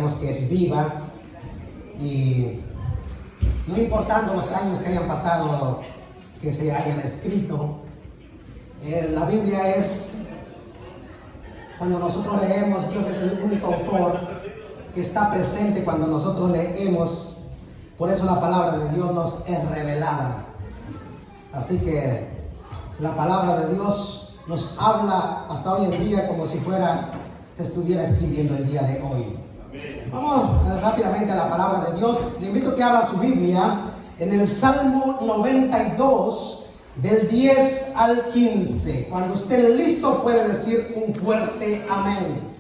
sabemos que es viva, y no importando los años que hayan pasado, que se hayan escrito, la Biblia es, cuando nosotros leemos, Dios es el único autor que está presente cuando nosotros leemos. Por eso la palabra de Dios nos es revelada. Así que la palabra de Dios nos habla hasta hoy en día como si se estuviera escribiendo el día de hoy. Vamos rápidamente a la palabra de Dios. Le invito a que abra su Biblia en el Salmo 92, del 10 al 15. Cuando esté listo puede decir un fuerte amén.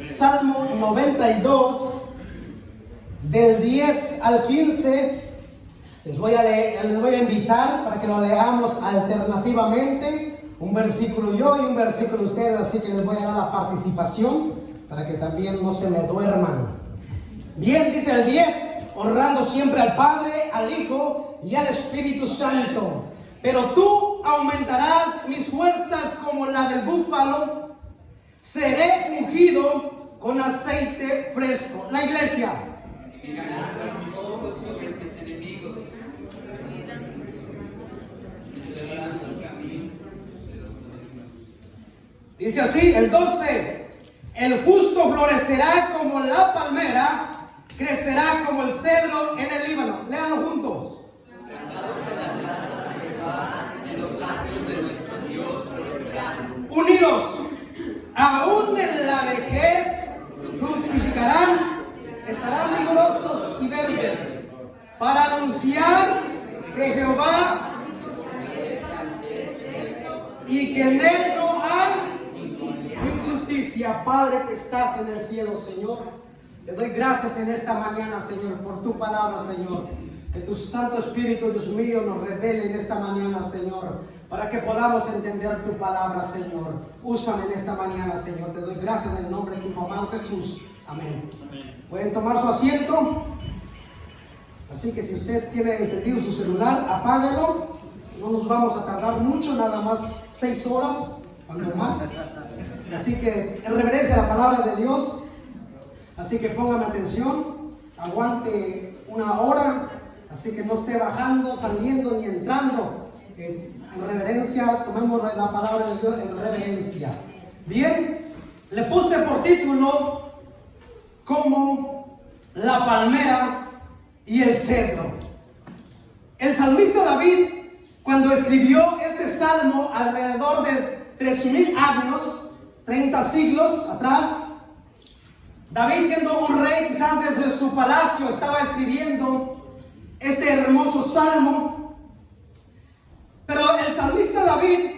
Salmo 92, del 10 al 15. Les voy a invitar para que lo leamos alternativamente, un versículo yo y un versículo ustedes, así que les voy a dar la participación para que también no se me duerman. Bien, dice el 10, honrando siempre al Padre, al Hijo y al Espíritu Santo. Pero tú aumentarás mis fuerzas como la del búfalo, seré ungido con aceite fresco. La iglesia. Dice así, el 12, el justo florecerá como la palmera, crecerá como el cedro en el Líbano. Léanlo juntos. Unidos, aún en la vejez, fructificarán, estarán vigorosos y verdes, para anunciar que Jehová y que en él no hay injusticia. Padre que estás en el cielo, Señor, te doy gracias en esta mañana, Señor, por tu palabra, Señor. Que tu Santo Espíritu, Dios mío, nos revele en esta mañana, Señor, para que podamos entender tu palabra, Señor. Úsame en esta mañana, Señor. Te doy gracias en el nombre de tu amado Jesús. Amén. Pueden tomar su asiento. Así que si usted tiene encendido su celular, apáguelo. No nos vamos a tardar mucho, nada más 6 horas, cuando más. Así que en reverencia a la palabra de Dios. Así que póngame atención. Aguante 1 hora. Así que no esté bajando, saliendo ni entrando. En reverencia, tomemos la palabra de Dios en reverencia. Bien, le puse por título como la palmera y el cedro. El salmista David, cuando escribió este salmo alrededor de 3000 años, 30 siglos atrás, David, siendo un rey, quizás desde su palacio estaba escribiendo este hermoso salmo. Pero el salmista David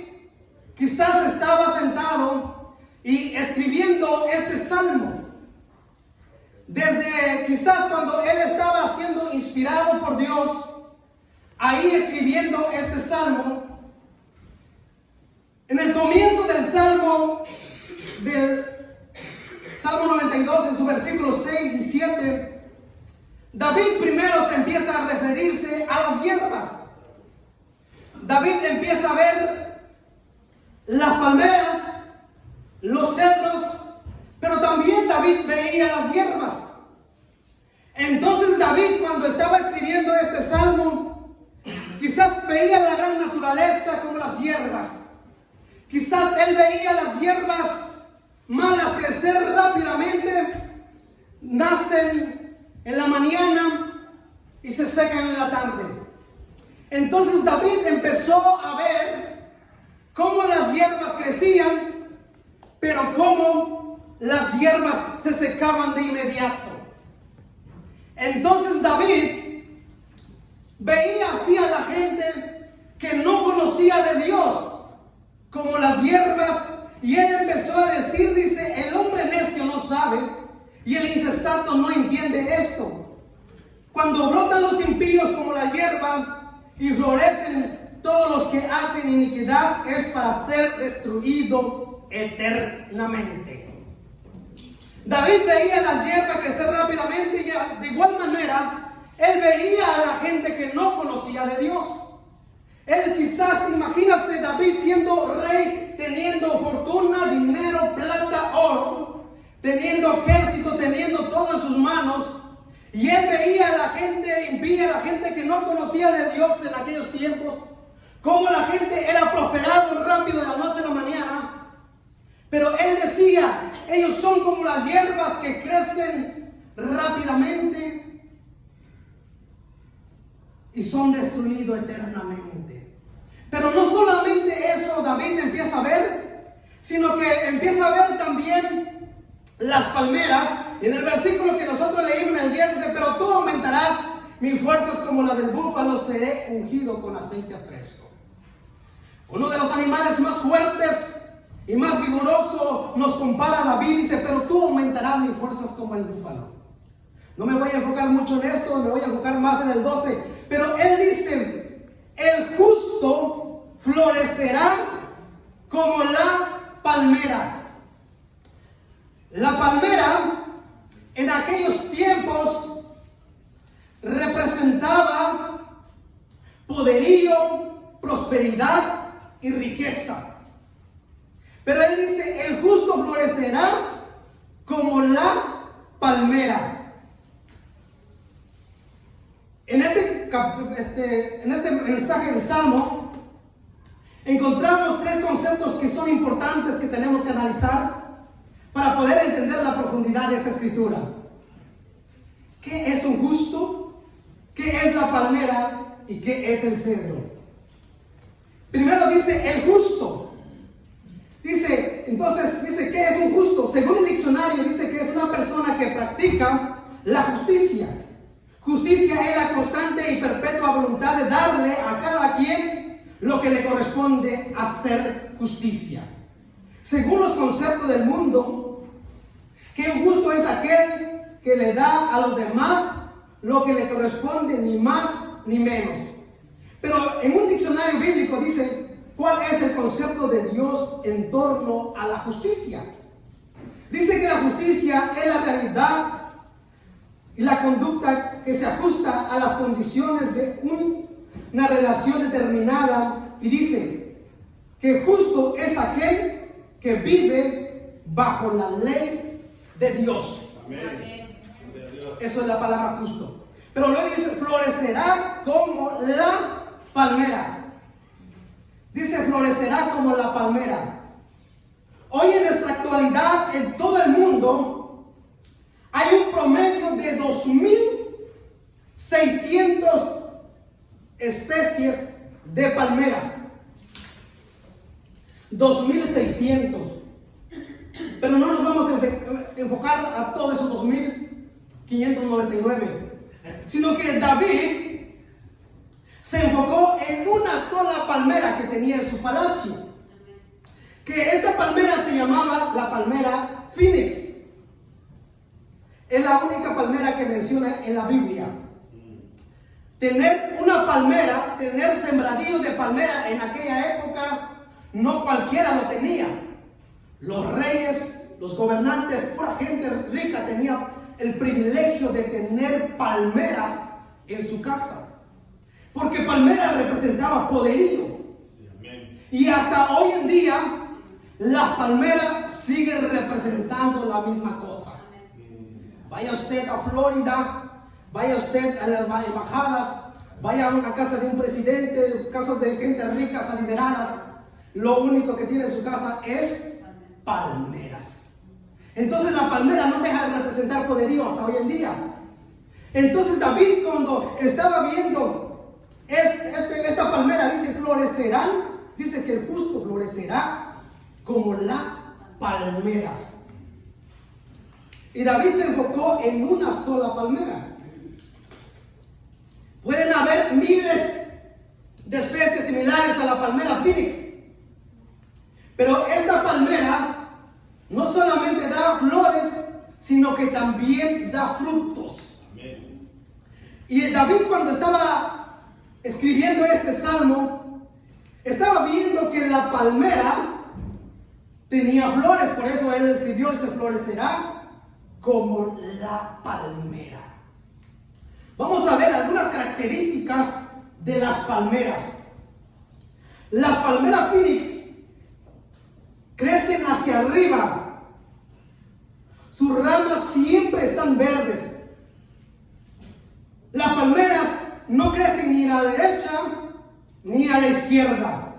quizás estaba sentado y escribiendo este salmo desde quizás cuando él estaba siendo inspirado por Dios, ahí escribiendo este salmo. En el comienzo del Salmo 92, en su versículos 6 y 7, David primero se empieza a referirse a las hierbas. David empieza a ver las palmeras, los cedros, pero también David veía las hierbas. Entonces David, cuando estaba escribiendo este salmo, quizás veía la gran naturaleza como las hierbas. Quizás él veía las hierbas malas crecer rápidamente, nacen en la mañana y se secan en la tarde. Entonces David empezó a ver cómo las hierbas crecían, pero cómo las hierbas se secaban de inmediato. Entonces David veía así a la gente que no conocía de Dios como las hierbas, y él empezó a decir, dice, el hombre necio no sabe y el insensato no entiende esto. Cuando brotan los impíos como la hierba y florecen todos los que hacen iniquidad, es para ser destruido eternamente. David veía las hierbas crecer rápidamente, y de igual manera él veía a la gente que no conocía de Dios. Él quizás, imagínase David siendo sus manos, y él veía a la gente impía, a la gente que no conocía de Dios en aquellos tiempos, cómo la gente era prosperado rápido de la noche a la mañana. Pero él decía, ellos son como las hierbas que crecen rápidamente y son destruidos eternamente. Pero no solamente eso David empieza a ver, sino que empieza a ver también las palmeras. Y en el versículo que nosotros leímos en el 10 dice, pero tú aumentarás mis fuerzas como la del búfalo, seré ungido con aceite fresco. Uno de los animales más fuertes y más vigoroso nos compara a David, dice, pero tú aumentarás mis fuerzas como el búfalo. No me voy a enfocar mucho en esto, me voy a enfocar más en el 12, pero él dice, el justo florecerá como la palmera. La palmera en aquellos tiempos representaba poderío, prosperidad y riqueza. Pero él dice, el justo florecerá como la palmera. En este mensaje del Salmo encontramos tres conceptos que son importantes que tenemos que analizar para poder entender la profundidad de esta escritura. ¿Qué es un justo? ¿Qué es la palmera? ¿Y qué es el cedro? Primero dice el justo. Entonces dice, ¿qué es un justo? Según el diccionario dice que es una persona que practica la justicia. Justicia es la constante y perpetua voluntad de darle a cada quien lo que le corresponde hacer justicia. Según los conceptos del mundo, que un justo es aquel que le da a los demás lo que le corresponde, ni más ni menos. Pero en un diccionario bíblico dice, ¿cuál es el concepto de Dios en torno a la justicia? Dice que la justicia es la realidad y la conducta que se ajusta a las condiciones de una relación determinada, y dice que justo es aquel que vive bajo la ley de Dios. Amén. Eso es la palabra justo. Pero luego dice, florecerá como la palmera. Dice, florecerá como la palmera. Hoy en nuestra actualidad, en todo el mundo, hay un promedio de 2.600 especies de palmeras. 2.600. Pero no nos vamos a enfocar a todos esos 2.599. Sino que David se enfocó en una sola palmera que tenía en su palacio. Que esta palmera se llamaba la palmera Phoenix. Es la única palmera que menciona en la Biblia. Tener una palmera, tener sembradíos de palmera en aquella época, no cualquiera lo tenía. Los reyes, los gobernantes, pura gente rica tenía el privilegio de tener palmeras en su casa. Porque palmera representaba poderío. Y hasta hoy en día, las palmeras siguen representando la misma cosa. Vaya usted a Florida, vaya usted a las embajadas, vaya a una casa de un presidente, casas de gente rica, adineradas. Lo único que tiene en su casa es palmeras. Entonces la palmera no deja de representar poderío hasta hoy en día. Entonces David, cuando estaba viendo esta palmera, dice, florecerán, dice que el justo florecerá como las palmeras. Y David se enfocó en una sola palmera. Pueden haber miles de especies similares a la palmera Phoenix, pero esta palmera no solamente da flores, sino que también da frutos. Amén. Y David, cuando estaba escribiendo este salmo, estaba viendo que la palmera tenía flores, por eso él escribió, se florecerá como la palmera. Vamos a ver algunas características de las palmeras. Las palmeras Phoenix crecen hacia arriba. sus ramas siempre están verdes. Las palmeras no crecen ni a la derecha ni a la izquierda.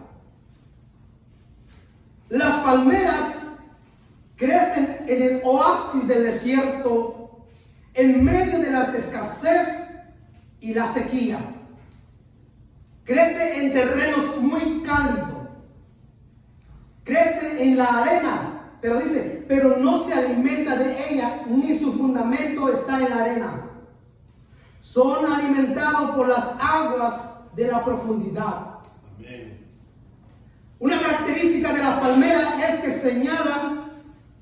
Las palmeras crecen en el oasis del desierto, en medio de la escasez y la sequía. Crece en terrenos muy cálidos. Crece en la arena, pero dice, pero no se alimenta de ella, ni su fundamento está en la arena. Son alimentados por las aguas de la profundidad. Amén. Una característica de las palmeras es que señalan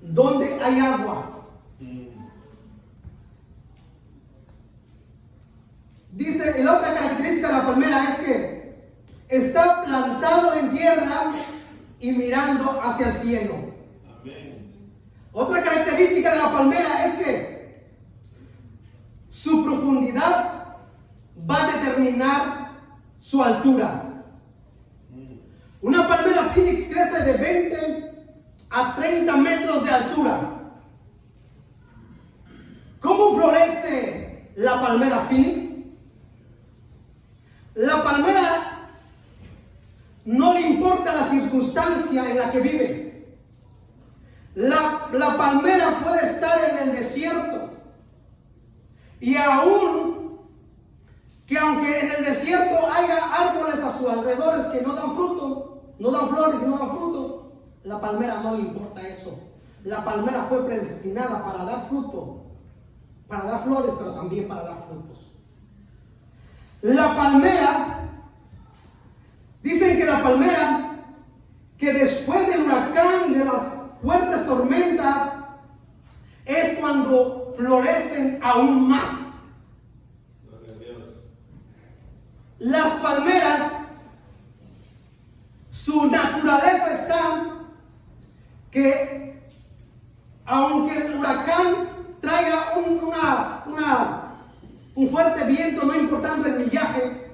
donde hay agua. Dice, la otra característica de la palmera es que está plantado en tierra y mirando hacia el cielo. Amén. Otra característica de la palmera es que su profundidad va a determinar su altura. Una palmera Phoenix crece de 20 a 30 metros de altura. ¿Cómo florece la palmera Phoenix? La palmera no le importa la circunstancia en la que vive. La palmera puede estar en el desierto. Y aún que aunque en el desierto haya árboles a sus alrededores que no dan fruto, no dan flores y no dan fruto, la palmera no le importa eso. La palmera fue predestinada para dar fruto, para dar flores, pero también para dar frutos. La palmera, dicen que la palmera, que después del huracán y de las fuertes tormentas, es cuando florecen aún más. Gloria a Dios. Las palmeras, su naturaleza está que aunque el huracán traiga un fuerte viento, no importando el millaje,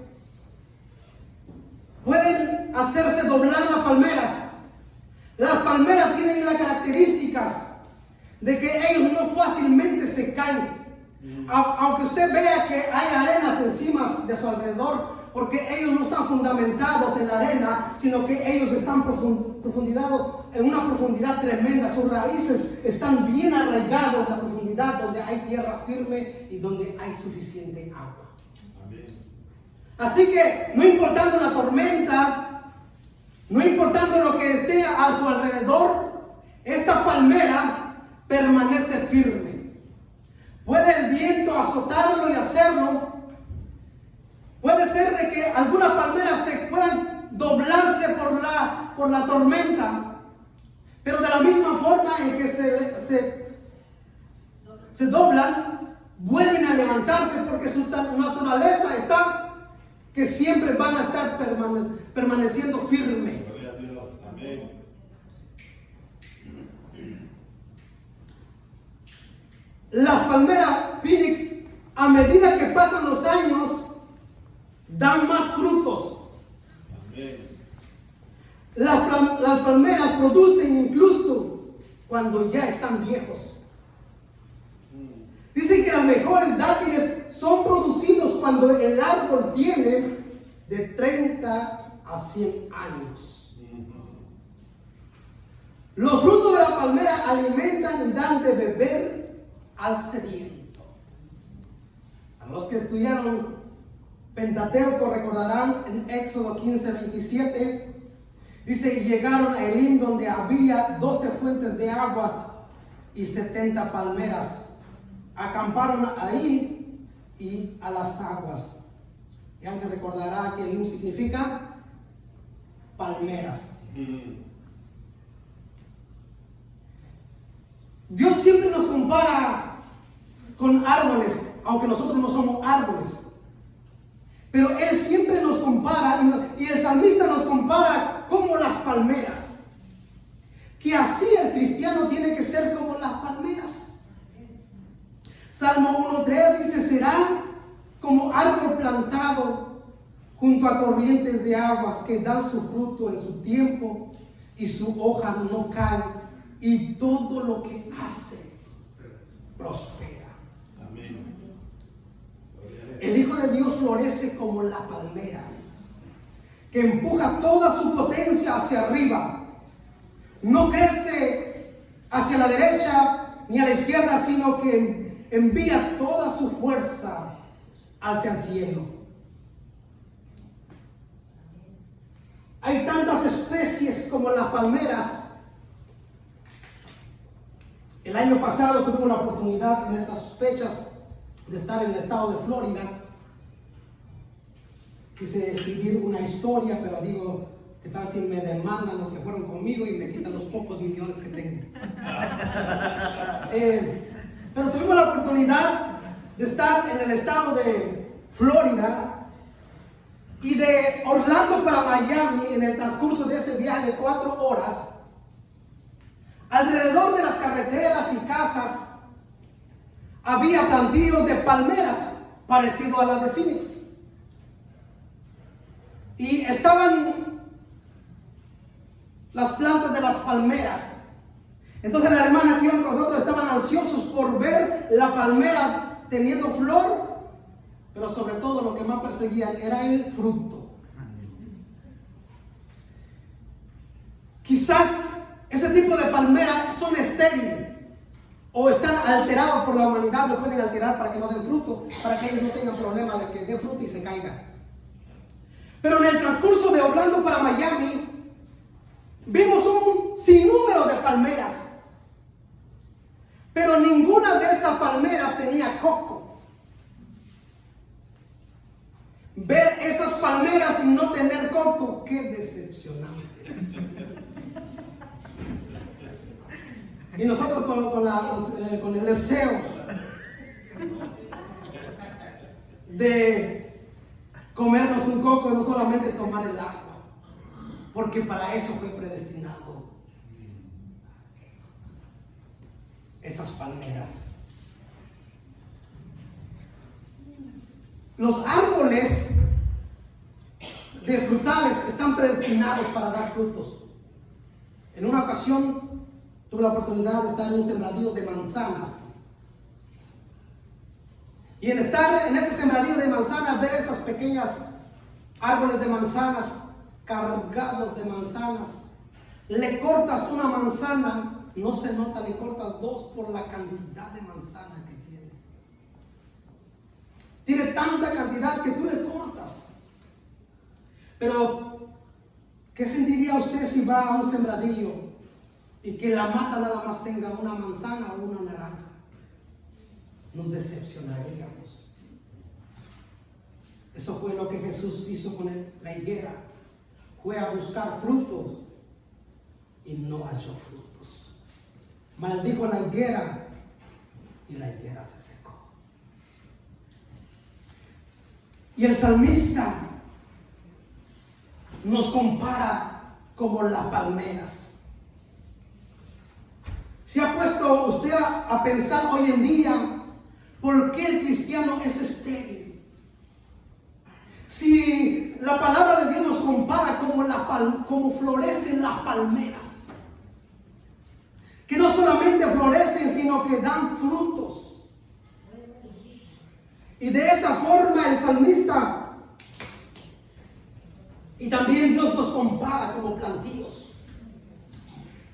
pueden hacerse doblar las palmeras. Las palmeras tienen las características de que ellos no fácilmente se caen. Aunque usted vea que hay arenas encima de su alrededor, porque ellos no están fundamentados en la arena, sino que ellos están en una profundidad tremenda. Sus raíces están bien arraigados en la profundidad donde hay tierra firme y donde hay suficiente agua. Amén. Así que no importando la tormenta, no importando lo que esté a su alrededor, esta palmera permanece firme. Puede el viento azotarlo y hacerlo. Puede ser de que algunas palmeras se puedan doblarse por la tormenta, pero de la misma forma en que se doblan, vuelven a levantarse porque su naturaleza está que siempre van a estar permaneciendo firme. Gloria a Dios. Amén. Las palmeras Phoenix, a medida que pasan los años, dan más frutos. Amén. Las palmeras producen incluso cuando ya están viejos. Dicen que las mejores dátiles son producidos cuando el árbol tiene de 30 a 100 años. Los frutos de la palmera alimentan y dan de beber al sediento. A los que estudiaron Pentateuco recordarán en Éxodo 15:27, dice, y llegaron a Elim donde había 12 fuentes de aguas y 70 palmeras. Acamparon ahí y a las aguas. Y alguien recordará que Elim significa palmeras. Dios siempre nos compara con árboles, aunque nosotros no somos árboles. Pero Él siempre nos compara, y el salmista nos compara como las palmeras. Que así el cristiano tiene que ser como las palmeras. Salmo 1:3 dice, será como árbol plantado junto a corrientes de aguas que dan su fruto en su tiempo y su hoja no cae, y todo lo que hace prospera. Amén. El Hijo de Dios florece como la palmera, que empuja toda su potencia hacia arriba. No crece hacia la derecha ni a la izquierda, sino que envía toda su fuerza hacia el cielo. Hay tantas especies como las palmeras. El año pasado tuvimos la oportunidad en estas fechas de estar en el estado de Florida. Quise escribir una historia, pero digo, ¿qué tal si me demandan los que fueron conmigo y me quitan los pocos millones que tengo? Pero tuvimos la oportunidad de estar en el estado de Florida y de Orlando para Miami. En el transcurso de ese viaje de 4 horas, alrededor de las carreteras y casas había plantíos de palmeras parecidos a las de Phoenix. Y estaban las plantas de las palmeras. Entonces la hermana que iba con nosotros estaban ansiosos por ver la palmera teniendo flor, pero sobre todo lo que más perseguían era el fruto. Quizás ese tipo de palmeras son estériles o están alterados por la humanidad, lo pueden alterar para que no den fruto, para que ellos no tengan problema de que dé fruto y se caiga. Pero en el transcurso de Orlando para Miami, vimos un sinnúmero de palmeras, pero ninguna de esas palmeras tenía coco. Ver esas palmeras y no tener coco, qué decepcionante. Y nosotros con el deseo de comernos un coco y no solamente tomar el agua, porque para eso fue predestinado esas palmeras. Los árboles de frutales están predestinados para dar frutos. En una ocasión tuve la oportunidad de estar en un sembradío de manzanas. Y en estar en ese sembradío de manzanas, ver esas pequeñas árboles de manzanas cargados de manzanas. Le cortas una manzana, no se nota, le cortas 2 por la cantidad de manzana que tiene. Tiene tanta cantidad que tú le cortas. Pero, ¿qué sentiría usted si va a un sembradío y que la mata nada más tenga una manzana o una naranja? Nos decepcionaríamos. Eso fue lo que Jesús hizo con la higuera. Fue a buscar fruto y no halló frutos. Maldijo la higuera y la higuera se secó. Y el salmista nos compara como las palmeras. ¿Se ha puesto usted a pensar hoy en día por qué el cristiano es estéril? Si la palabra de Dios nos compara como florecen las palmeras, que no solamente florecen, sino que dan frutos. Y de esa forma el salmista y también Dios nos compara como plantíos.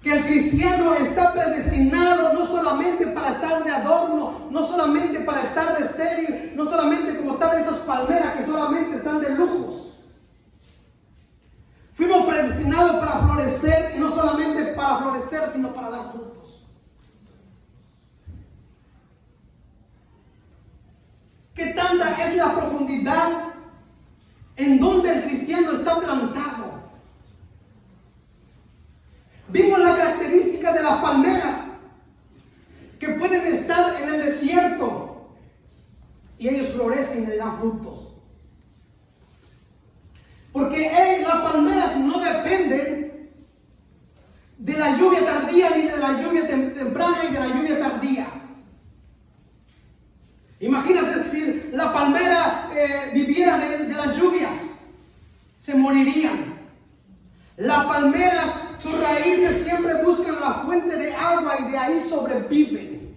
Que el cristiano está predestinado no solamente para estar de adorno, no solamente para estar de estéril, no solamente como están esas palmeras que solamente están de lujos. Fuimos predestinados para florecer, y no solamente para florecer, sino para dar frutos. ¿Qué tanta es la profundidad en donde el cristiano está plantado? Vimos la característica de las palmeras, que pueden estar en el desierto y ellos florecen y dan frutos. Porque las palmeras no dependen de la lluvia tardía, ni de la lluvia temprana y de la lluvia tardía. Imagínense si la palmera viviera de las lluvias, se morirían. Las palmeras, sus raíces siempre buscan la fuente de agua y de ahí sobreviven.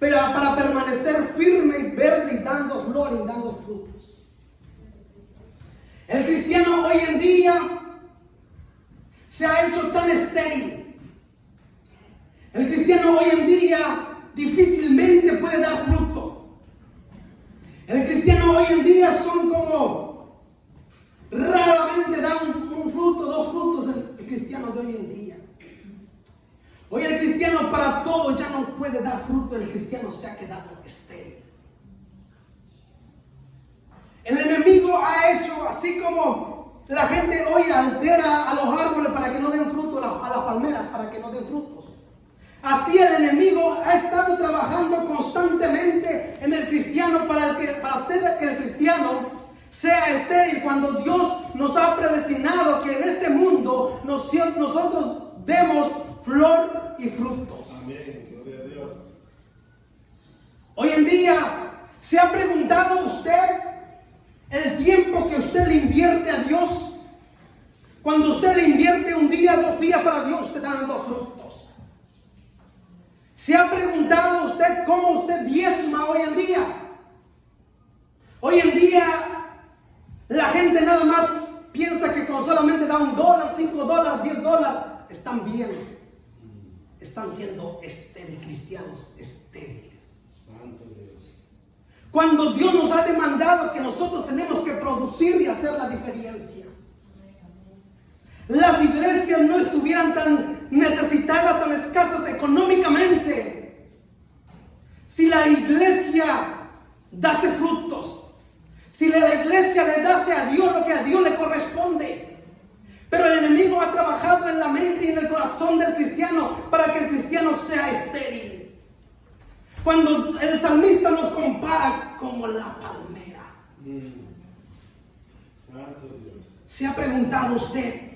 pero para permanecer firme y verde y dando flor y dando frutos. El cristiano hoy en día se ha hecho tan estéril. El cristiano hoy en día difícilmente puede dar fruto. El cristiano hoy en día son como raramente da un fruto, dos frutos el cristiano de hoy en día. Hoy el cristiano para todo ya no puede dar fruto, el cristiano se ha quedado estéril. El enemigo ha hecho así como la gente hoy altera a los árboles para que no den fruto, a las palmeras para que no den frutos. Así el enemigo ha estado trabajando constantemente en el cristiano para hacer que el cristiano sea estéril, cuando Dios nos ha predestinado que en este mundo nosotros demos flor y frutos. Amén, gloria a Dios. Hoy en día, ¿se ha preguntado usted el tiempo que usted le invierte a Dios? Cuando usted le invierte un día, 2 días para Dios, usted está dando frutos. ¿Se ha preguntado usted cómo usted diezma hoy en día? Hoy en día la gente nada más piensa que con solamente da $1, $5, $10 están bien. Están siendo estériles, cristianos estériles. Santo Dios. Cuando Dios nos ha demandado que nosotros tenemos que producir y hacer la diferencia. Las iglesias no estuvieran tan necesitadas, tan escasas económicamente, si la iglesia dase frutos, si la iglesia le dase a Dios lo que a Dios le corresponde. Pero el enemigo ha trabajado en la mente y en el corazón del cristiano para que el cristiano sea estéril. Cuando el salmista nos compara como la palmera. Santo Dios. ¿Se ha preguntado usted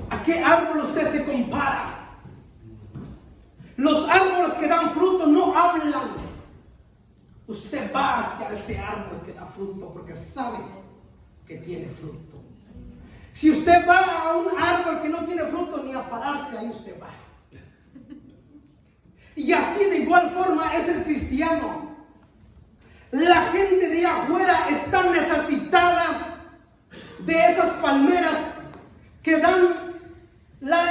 a qué árbol usted se compara? Los árboles que dan fruto no hablan. Usted va hacia ese árbol que da fruto porque sabe que tiene fruto. Si usted va a un árbol que no tiene fruto, ni a pararse ahí usted va. Y así de igual forma es el cristiano. La gente de afuera está necesitada de esas palmeras que dan,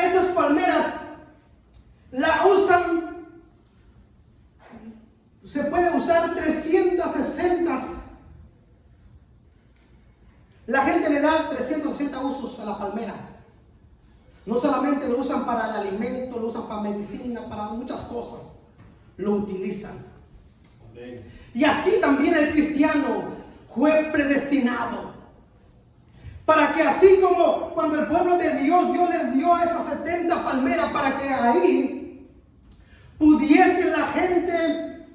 esas palmeras la usan, se puede usar 360. La gente le da 360 usos a la palmera. No solamente lo usan para el alimento, lo usan para medicina, para muchas cosas. Lo utilizan. Amén. Y así también el cristiano fue predestinado. Para que así como cuando el pueblo de Dios les dio esas 70 palmeras para que ahí pudiese la gente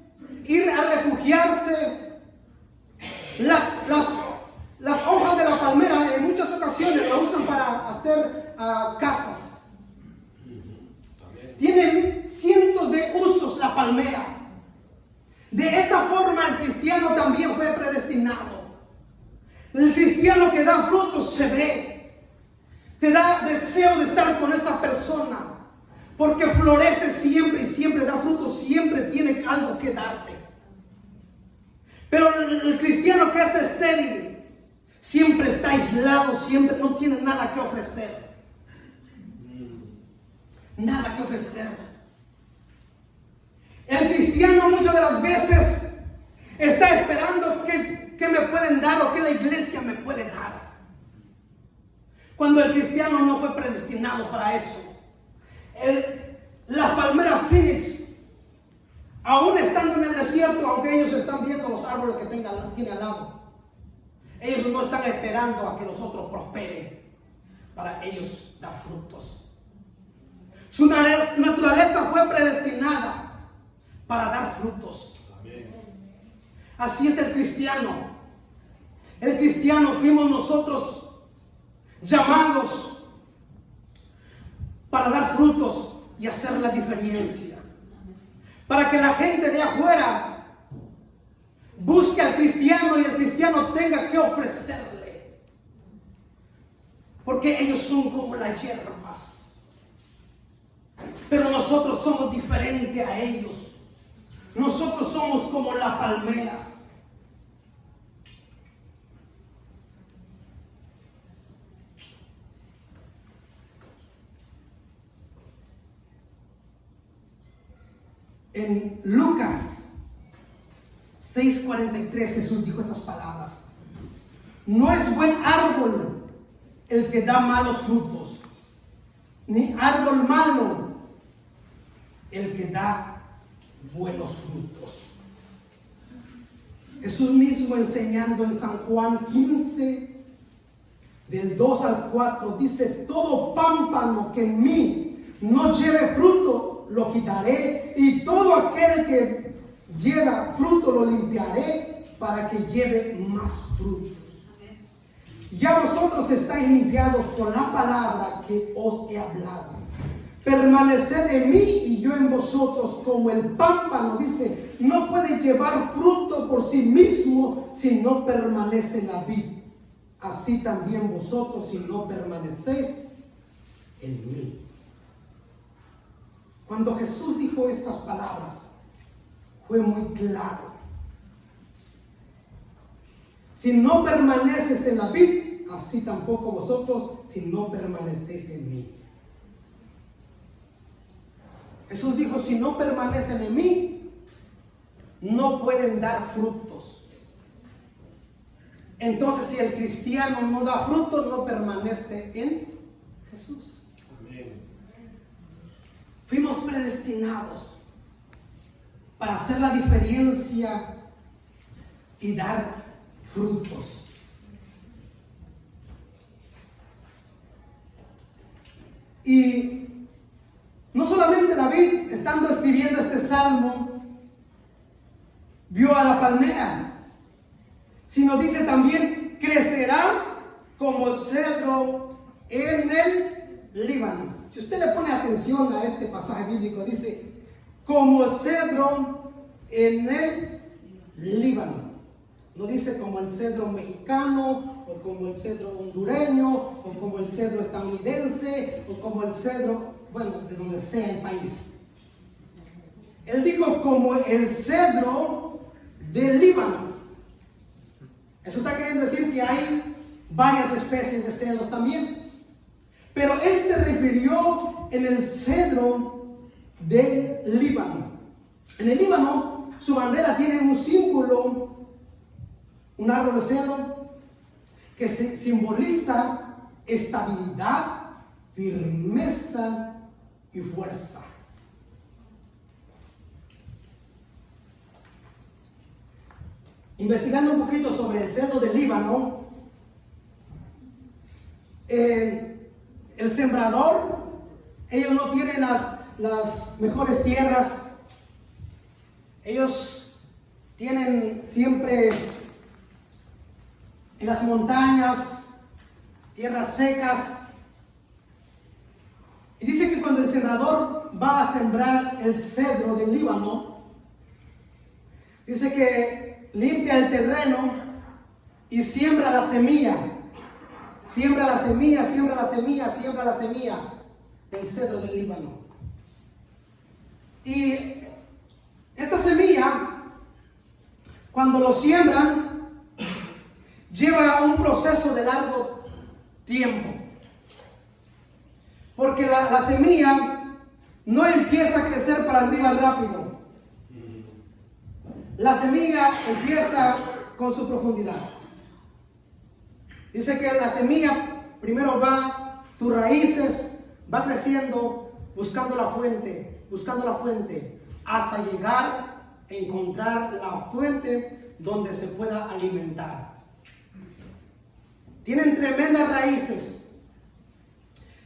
ir a refugiarse, las hojas de la palmera en muchas ocasiones la usan para hacer casas. Tiene cientos de usos la palmera. De esa forma el cristiano también fue predestinado. El cristiano que da frutos se ve. Te da deseo de estar con esa persona. Porque florece siempre y siempre da frutos, siempre tiene algo que darte. Pero el cristiano que es estéril siempre está aislado, siempre no tiene nada que ofrecer. Nada que ofrecer. El cristiano muchas de las veces está esperando que me pueden dar o que la iglesia me puede dar. Cuando el cristiano no fue predestinado para eso. La palmera Phoenix, aún estando en el desierto, aunque ellos están viendo los árboles que tiene al lado, ellos no están esperando a que los otros prosperen para ellos dar frutos. Su naturaleza fue predestinada para dar frutos. Amén. Así es el cristiano. El cristiano fuimos nosotros llamados para dar frutos y hacer la diferencia. Para que la gente de afuera busque al cristiano y el cristiano tenga que ofrecerle. Porque ellos son como las hierbas. Pero nosotros somos diferentes a ellos. nosotros somos como las palmeras. En Lucas 6:43 Jesús dijo estas palabras: no es buen árbol el que da malos frutos, ni árbol malo el que da buenos frutos. Jesús mismo enseñando en San Juan 15, del 2 al 4, dice: todo pámpano que en mí no lleve fruto, lo quitaré, y todo aquel que lleva fruto lo limpiaré para que lleve más frutos. Ya vosotros estáis limpiados por la palabra que os he hablado. Permaneced en mí y yo en vosotros. Como el pámpano, dice, no puede llevar fruto por sí mismo si no permanece en la vid. Así también vosotros, si no permanecéis en mí. Cuando Jesús dijo estas palabras, fue muy claro. Si no permaneces en la vid, así tampoco vosotros, si no permanecéis en mí. Jesús dijo: si no permanecen en mí, no pueden dar frutos. Entonces, si el cristiano no da frutos, no permanece en Jesús. Amén. Fuimos predestinados para hacer la diferencia y dar frutos. Y no solamente David, estando escribiendo este salmo, vio a la palmera, sino dice también: crecerá como cedro en el Líbano. Si usted le pone atención a este pasaje bíblico, dice: como cedro en el Líbano. No dice como el cedro mexicano, o como el cedro hondureño, o como el cedro estadounidense, o como el cedro, bueno, de donde sea el país. Él dijo: como el cedro del Líbano. Eso está queriendo decir que hay varias especies de cedros también. Pero él se refirió en el cedro del Líbano. En el Líbano, su bandera tiene un símbolo, un árbol de cedro, que simboliza estabilidad, firmeza y fuerza. Investigando un poquito sobre el cedro del Líbano, el sembrador, ellos no tienen las mejores tierras. Ellos tienen siempre en las montañas tierras secas. Y dice que cuando el sembrador va a sembrar el cedro del Líbano, dice que limpia el terreno y siembra la semilla. Siembra la semilla, siembra la semilla, siembra la semilla del cedro del Líbano. Y esta semilla, cuando lo siembran, lleva un proceso de largo tiempo. Porque la semilla no empieza a crecer para arriba rápido. La semilla empieza con su profundidad. Dice que la semilla primero sus raíces va creciendo buscando la fuente, hasta llegar a encontrar la fuente donde se pueda alimentar. Tienen tremendas raíces.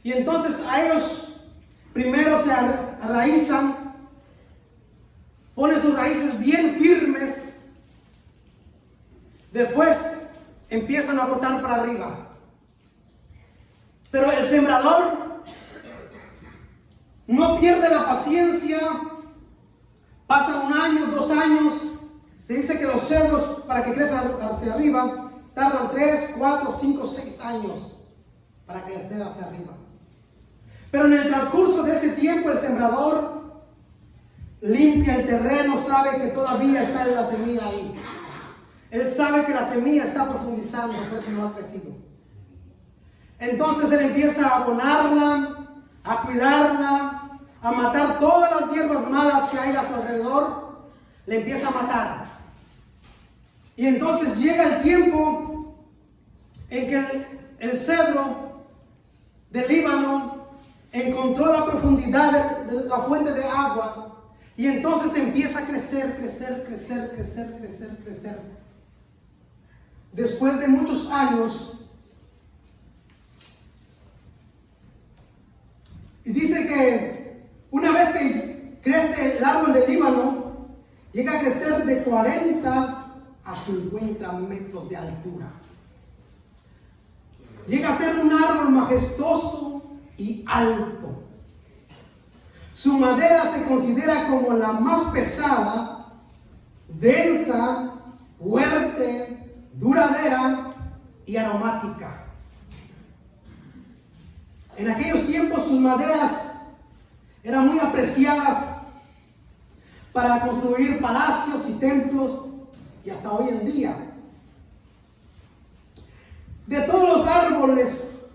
Y entonces a ellos primero se arraizan, ponen sus raíces bien firmes, después empiezan a brotar para arriba. Pero el sembrador no pierde la paciencia. Pasan 1 año, 2 años. Se dice que los cedros, para que crezcan hacia arriba, tardan 3, 4, 5, 6 años para crecer hacia arriba. Pero en el transcurso de ese tiempo, el sembrador limpia el terreno, sabe que todavía está la semilla ahí. Él sabe que la semilla está profundizando, por eso no ha crecido. Entonces él empieza a abonarla, a cuidarla, a matar todas las hierbas malas que hay a su alrededor. Le empieza a matar. Y entonces llega el tiempo en que el cedro del Líbano encontró la profundidad de la fuente de agua. Y entonces empieza a crecer. Después de muchos años, y dice que una vez que crece el árbol de Líbano, llega a crecer de 40 a 50 metros de altura. Llega a ser un árbol majestuoso y alto. Su madera se considera como la más pesada, densa, fuerte, duradera y aromática. En aquellos tiempos sus maderas eran muy apreciadas para construir palacios y templos, y hasta hoy en día. De todos los árboles,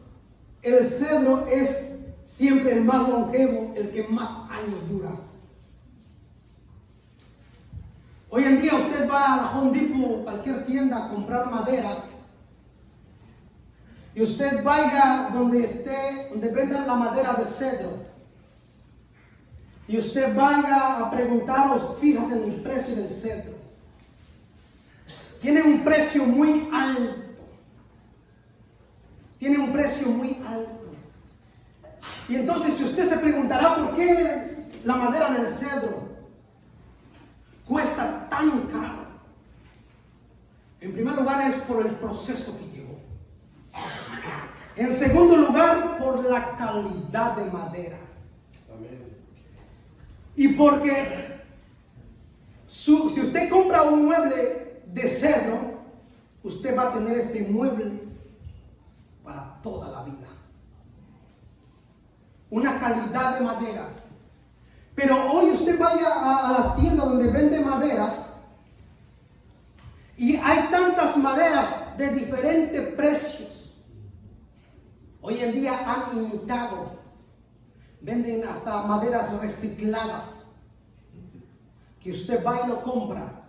el cedro es siempre el más longevo, el que más años dura. Hoy en día usted va a la Home Depot o cualquier tienda a comprar maderas, y usted vaya donde vendan la madera de cedro, y usted vaya a preguntaros, fíjese en el precio del cedro. Tiene un precio muy alto. Tiene un precio muy alto. Y entonces, si usted se preguntará por qué la madera del cedro cuesta tan caro, en primer lugar es por el proceso que llevó. En segundo lugar, por la calidad de madera. Amén. Y porque si usted compra un mueble de cedro, usted va a tener ese mueble para toda la vida. Una calidad de madera. Pero hoy usted vaya a las tiendas donde venden maderas, y hay tantas maderas de diferentes precios. Hoy en día han imitado, venden hasta maderas recicladas, que usted va y lo compra.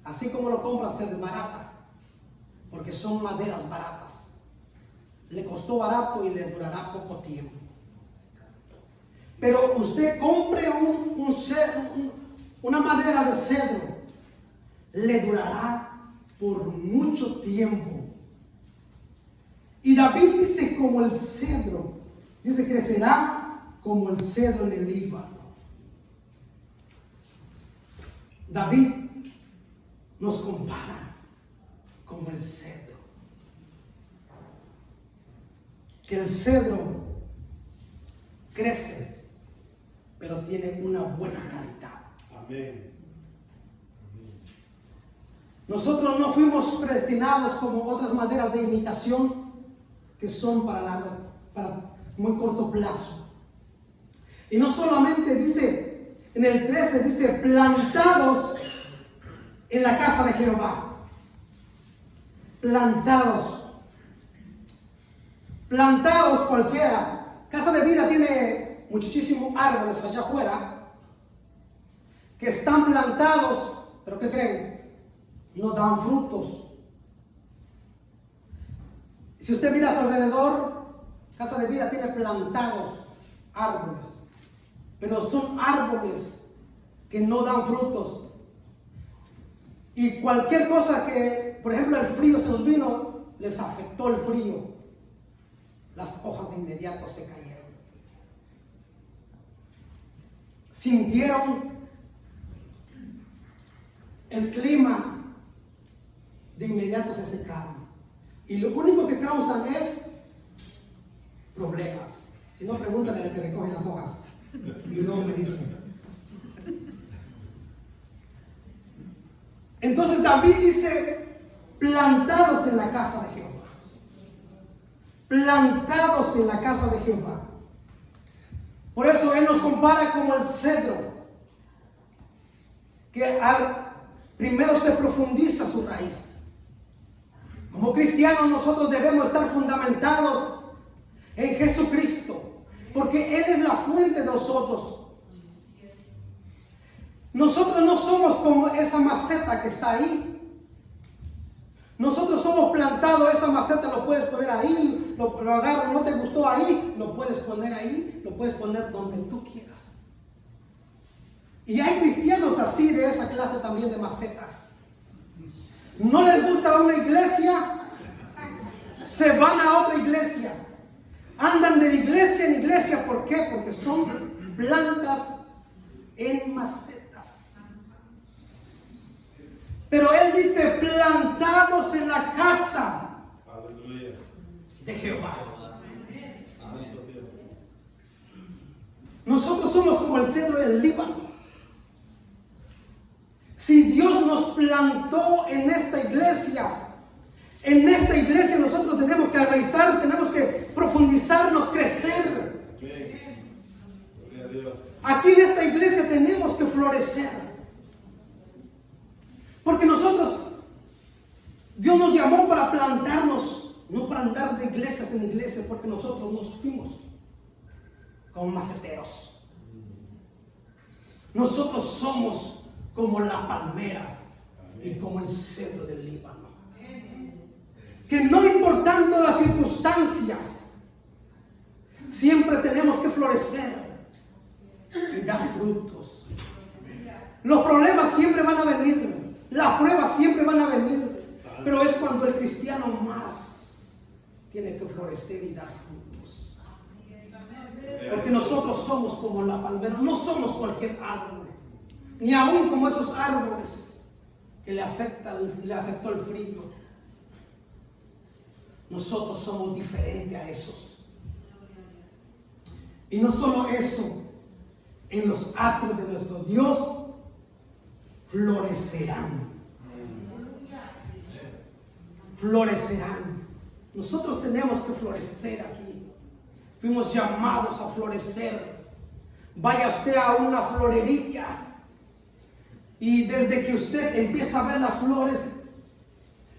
Así como lo compra, se desbarata, porque son maderas baratas. Le costó barato y le durará poco tiempo. Pero usted compre una madera de cedro, le durará por mucho tiempo. Y David dice, como el cedro, dice, crecerá como el cedro en el Líbano. David nos compara como el cedro. Que el cedro crece, pero tiene una buena calidad. Amén. Nosotros no fuimos predestinados como otras maderas de imitación que son para muy corto plazo. Y no solamente dice, en el 13 dice, plantados en la casa de Jehová. Plantados cualquiera. Casa de Vida tiene muchísimos árboles allá afuera que están plantados, pero ¿qué creen? No dan frutos. Si usted mira a su alrededor, Casa de Vida tiene plantados árboles, pero son árboles que no dan frutos. Y cualquier cosa que, por ejemplo, el frío se nos vino, les afectó el frío. Las hojas de inmediato se cayeron. Sintieron el clima, de inmediato se secaron. Y lo único que causan es problemas. Si no, pregúntale al que recoge las hojas. Y luego me dicen. Entonces David dice, plantados en la casa de Jehová. Plantados en la casa de Jehová. Por eso él nos compara como el cedro. que primero se profundiza su raíz. Como cristianos nosotros debemos estar fundamentados en Jesucristo, porque Él es la fuente de nosotros. Nosotros no somos como esa maceta que está ahí. Nosotros somos plantados, esa maceta lo puedes poner ahí, lo agarro, no te gustó ahí, lo puedes poner ahí, lo puedes poner donde tú quieras. Y hay cristianos así, de esa clase también de macetas. No les gusta una iglesia, se van a otra iglesia. Andan de iglesia en iglesia, ¿por qué? Porque son plantas en macetas. Pero Él dice, plantados en la casa de Jehová. Nosotros somos como el cedro del Líbano. Si Dios nos plantó en esta iglesia nosotros tenemos que arraizar, tenemos que profundizarnos, crecer. Aquí en esta iglesia tenemos que florecer. Porque Dios nos llamó para plantarnos, no para andar de iglesias en iglesias, porque nosotros nos fuimos como maceteros. Nosotros somos como la palmera y como el cedro del Líbano. Que no importando las circunstancias, siempre tenemos que florecer y dar frutos. Los problemas siempre van a venir. Las pruebas siempre van a venir, pero es cuando el cristiano más tiene que florecer y dar frutos. Porque nosotros somos como la palmera, no somos cualquier árbol, ni aún como esos árboles que le afectó el frío. Nosotros somos diferentes a esos. Y no solo eso, en los atrios de nuestro Dios florecerán. Florecerán. Nosotros tenemos que florecer aquí. Fuimos llamados a florecer. Vaya usted a una florería y desde que usted empieza a ver las flores,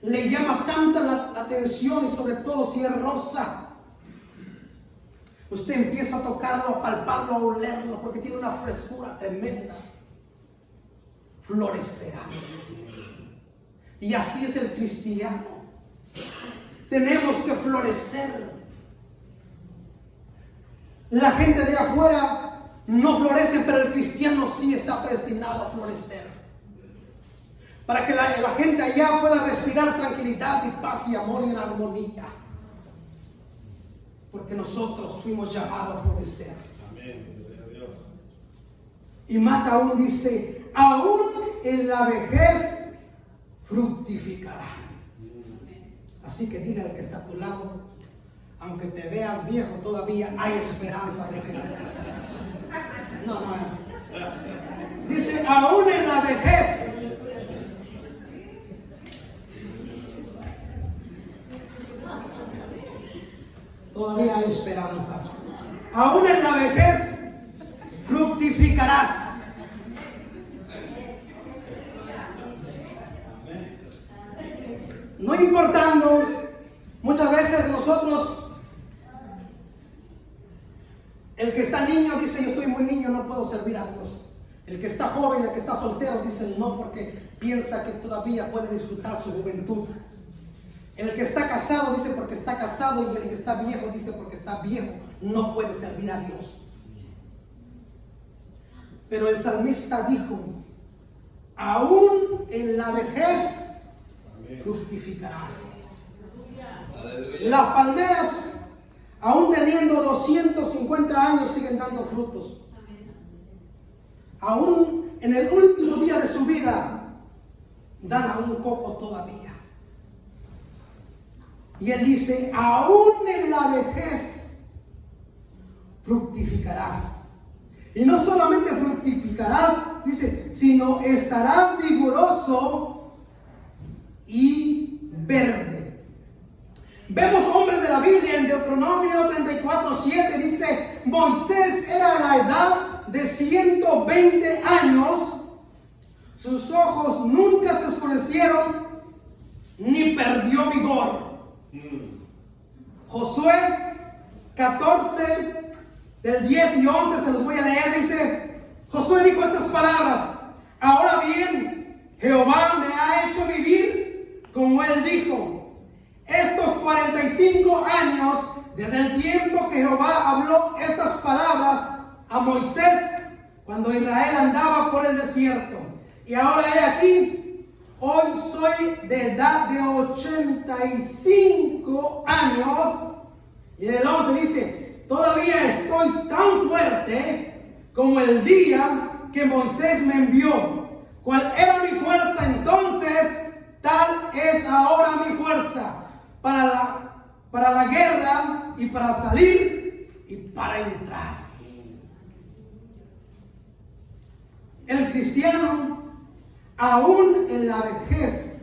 le llama tanta la atención, y sobre todo si es rosa. Usted empieza a tocarlo, a palparlo, a olerlo, porque tiene una frescura tremenda. Florecerá. Y así es el cristiano. Tenemos que florecer. La gente de afuera no florece, pero el cristiano sí está predestinado a florecer. Para que la gente allá pueda respirar tranquilidad y paz y amor y en armonía. Porque nosotros fuimos llamados a florecer. Amén. Y más aún dice, aún en la vejez fructificará. Así que dile al que está a tu lado, aunque te veas viejo, todavía hay esperanza de que... No. Dice, aún en la vejez. Todavía hay esperanzas. Aún en la vejez fructificarás. No importando, muchas veces nosotros, el que está niño dice, yo estoy muy niño, no puedo servir a Dios. El que está joven, el que está soltero dice no, porque piensa que todavía puede disfrutar su juventud. El que está casado dice porque está casado, y el que está viejo dice porque está viejo, no puede servir a Dios. Pero el salmista dijo, aún en la vejez fructificarás. Las palmeras, aún teniendo 250 años, siguen dando frutos. Aún en el último día de su vida, dan a un coco todavía. Y él dice, aún en la vejez fructificarás. Y no solamente fructificarás, dice, sino estarás vigoroso y verde. Vemos hombres de la Biblia en Deuteronomio 34:7, dice, Moisés era a la edad de 120 años, sus ojos nunca se oscurecieron, ni perdió vigor. Josué 14, del 10 y 11, se los voy a leer, dice, Josué dijo estas palabras: ahora bien, Jehová me ha hecho vivir como él dijo. Estos 45 años, desde el tiempo que Jehová habló estas palabras a Moisés, cuando Israel andaba por el desierto. Y ahora he aquí, hoy soy de edad de 85 años. Y en el 11 dice, todavía estoy tan fuerte como el día que Moisés me envió. ¿Cuál era mi fuerza entonces? Tal es ahora mi fuerza para la guerra y para salir y para entrar. El cristiano, aún en la vejez,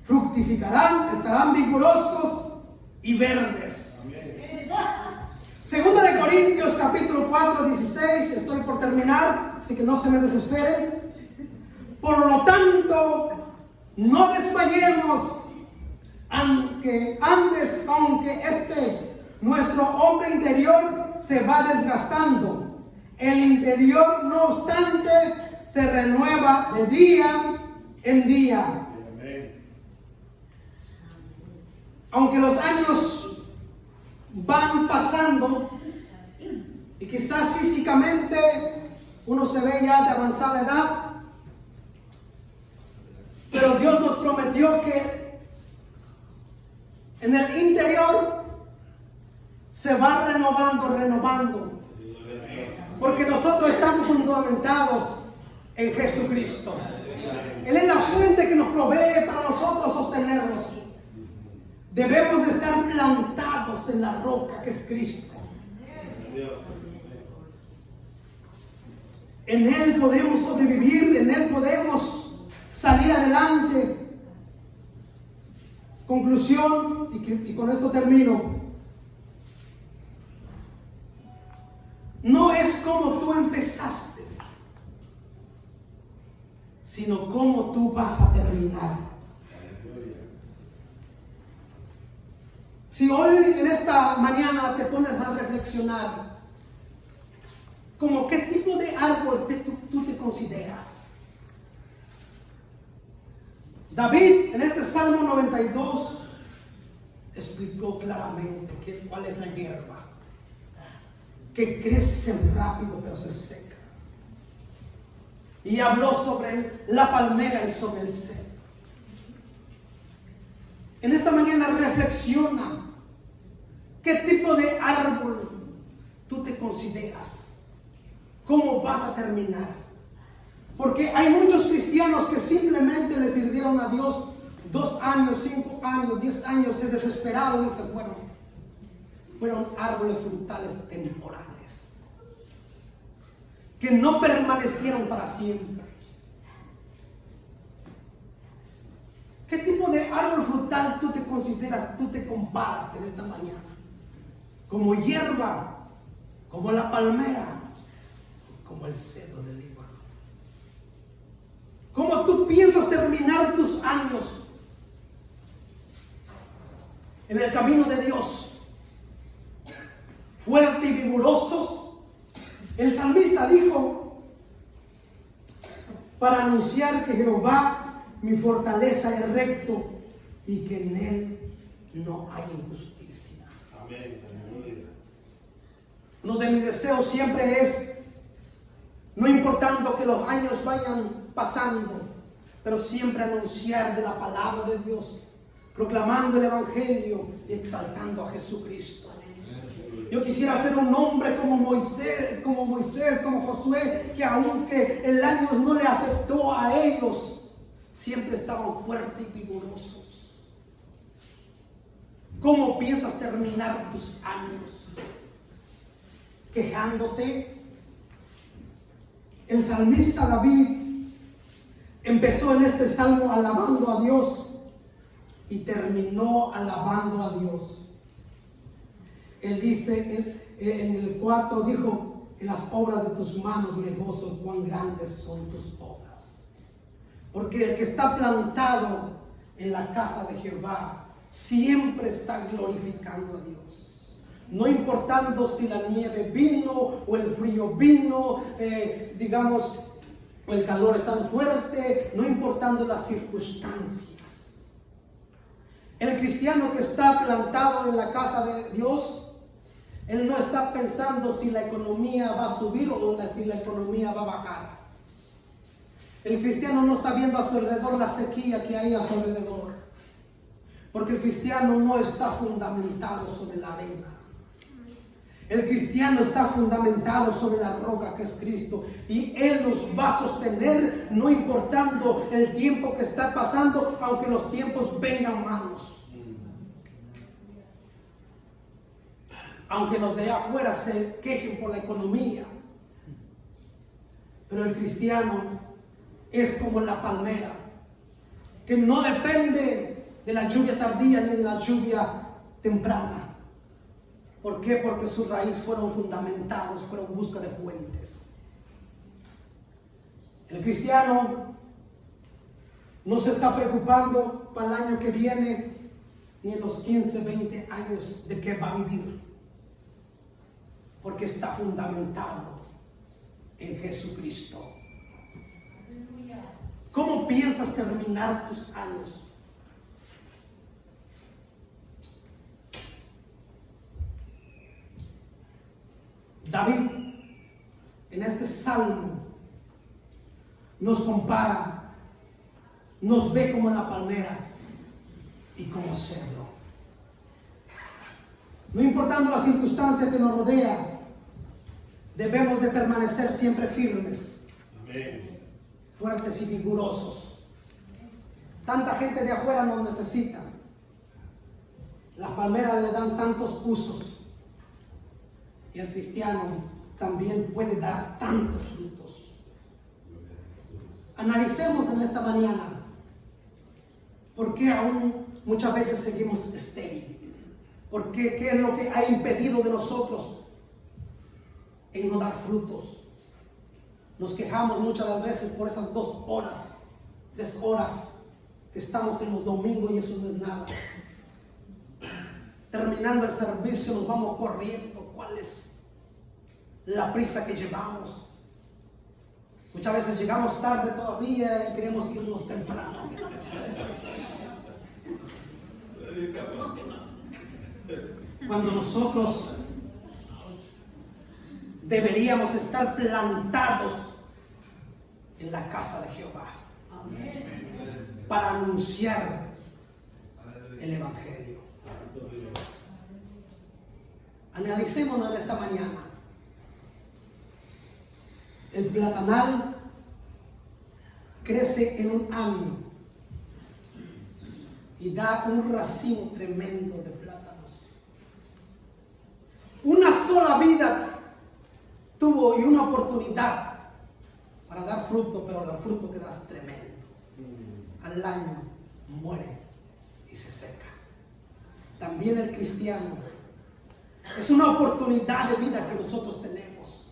fructificarán, estarán vigorosos y verdes. Segunda de Corintios capítulo 4, 16, estoy por terminar, así que no se me desesperen. Por lo tanto, no desmayemos, aunque nuestro hombre interior se va desgastando. El interior, no obstante, se renueva de día en día. Aunque los años van pasando y quizás físicamente uno se ve ya de avanzada edad, pero Dios nos prometió que en el interior se va renovando, porque nosotros estamos fundamentados en Jesucristo. Él es la fuente que nos provee para nosotros sostenernos. Debemos de estar plantados en la roca que es Cristo. En Él podemos sobrevivir, en Él podemos salir adelante. Conclusión, y con esto termino. No es como tú empezaste, sino cómo tú vas a terminar. Si hoy en esta mañana te pones a reflexionar, como qué tipo de árbol tú te consideras. David en este Salmo 92 explicó claramente cuál es la hierba, que crece rápido pero se seca. Y habló sobre la palmera y sobre el cedro. En esta mañana reflexiona qué tipo de árbol tú te consideras, cómo vas a terminar. Porque hay muchos cristianos que simplemente le sirvieron a Dios 2 años, 5 años, 10 años, se desesperaron y se fueron. Fueron árboles frutales temporales que no permanecieron para siempre. ¿Qué tipo de árbol frutal tú te consideras, tú te comparas en esta mañana? ¿Como hierba, como la palmera, como el cedro del Líbano? ¿Cómo tú piensas terminar tus años en el camino de Dios? Fuerte y vigorosos. El salmista dijo, para anunciar que Jehová, mi fortaleza, es recto y que en él no hay injusticia. Amén. Uno de mis deseos siempre es, no importando que los años vayan pasando, pero siempre anunciar de la palabra de Dios, proclamando el evangelio y exaltando a Jesucristo. Yo quisiera ser un hombre como Moisés, como Josué, que aunque el año no le afectó a ellos, siempre estaban fuertes y vigorosos. ¿Cómo piensas terminar tus años? ¿Quejándote? El salmista David empezó en este salmo alabando a Dios y terminó alabando a Dios. Él dice en el 4, dijo, en las obras de tus manos me gozo, cuán grandes son tus obras. Porque el que está plantado en la casa de Jehová siempre está glorificando a Dios. No importando si la nieve vino o el frío vino, digamos, o el calor es tan fuerte, no importando las circunstancias. El cristiano que está plantado en la casa de Dios, él no está pensando si la economía va a subir o si la economía va a bajar. El cristiano no está viendo a su alrededor la sequía que hay a su alrededor. Porque el cristiano no está fundamentado sobre la arena. El cristiano está fundamentado sobre la roca que es Cristo. Y Él nos va a sostener no importando el tiempo que está pasando, aunque los tiempos vengan malos. Aunque los de allá afuera se quejen por la economía. Pero el cristiano es como la palmera, que no depende de la lluvia tardía ni de la lluvia temprana. ¿Por qué? Porque sus raíces fueron fundamentados, fueron en busca de fuentes. El cristiano no se está preocupando para el año que viene, ni en los 15, 20 años de qué va a vivir. Porque está fundamentado en Jesucristo. ¿Cómo piensas terminar tus años? David, en este salmo, nos compara, nos ve como la palmera y como cedro. No importando las circunstancias que nos rodean, debemos de permanecer siempre firmes. Amén. Fuertes y vigorosos. Tanta gente de afuera nos necesita. Las palmeras le dan tantos usos. Y el cristiano también puede dar tantos frutos. Analicemos en esta mañana por qué aún muchas veces seguimos estériles. ¿Por qué? ¿Qué es lo que ha impedido de nosotros en no dar frutos? Nos quejamos muchas las veces por esas 2 horas, 3 horas que estamos en los domingos y eso no es nada. Terminando el servicio nos vamos corriendo. ¿Cuál es la prisa que llevamos? Muchas veces llegamos tarde todavía y queremos irnos temprano. Cuando nosotros deberíamos estar plantados en la casa de Jehová para anunciar el Evangelio. Analicémonos en esta mañana. El platanal crece en un año y da un racimo tremendo de plátanos. Una sola vida tuvo y una oportunidad para dar fruto, pero el fruto que da es tremendo. Al año muere y se seca. También el cristiano es una oportunidad de vida que nosotros tenemos.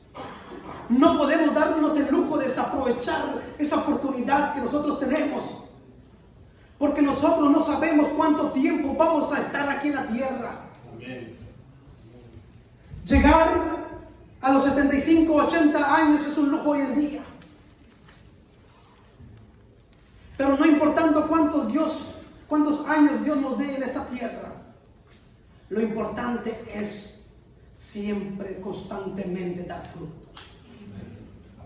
No podemos darnos el lujo de desaprovechar esa oportunidad que nosotros tenemos, porque nosotros no sabemos cuánto tiempo vamos a estar aquí en la tierra. Amén. Llegar a los 75, 80 años es un lujo hoy en día. Pero no importando cuántos años Dios nos dé en esta tierra, lo importante es siempre, constantemente dar frutos.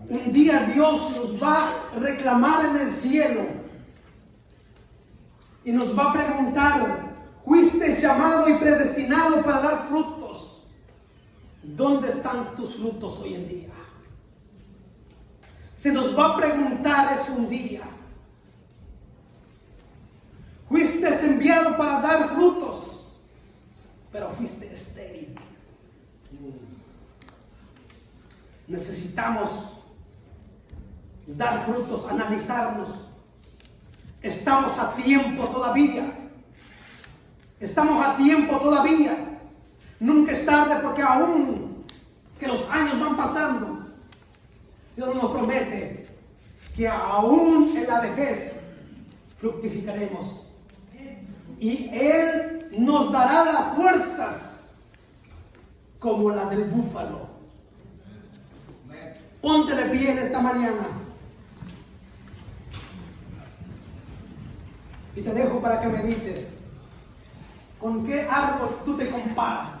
Un día Dios nos va a reclamar en el cielo y nos va a preguntar: fuiste llamado y predestinado para dar frutos. ¿Dónde están tus frutos hoy en día? Se nos va a preguntar eso un día. Fuiste enviado para dar frutos, pero fuiste estéril. Necesitamos dar frutos, analizarnos. Estamos a tiempo todavía. Estamos a tiempo todavía. Nunca es tarde, porque aún que los años van pasando, Dios nos promete que aún en la vejez fructificaremos. Y Él nos dará las fuerzas como la del búfalo. Ponte de pie en esta mañana. Y te dejo para que medites. ¿Con qué árbol tú te comparas?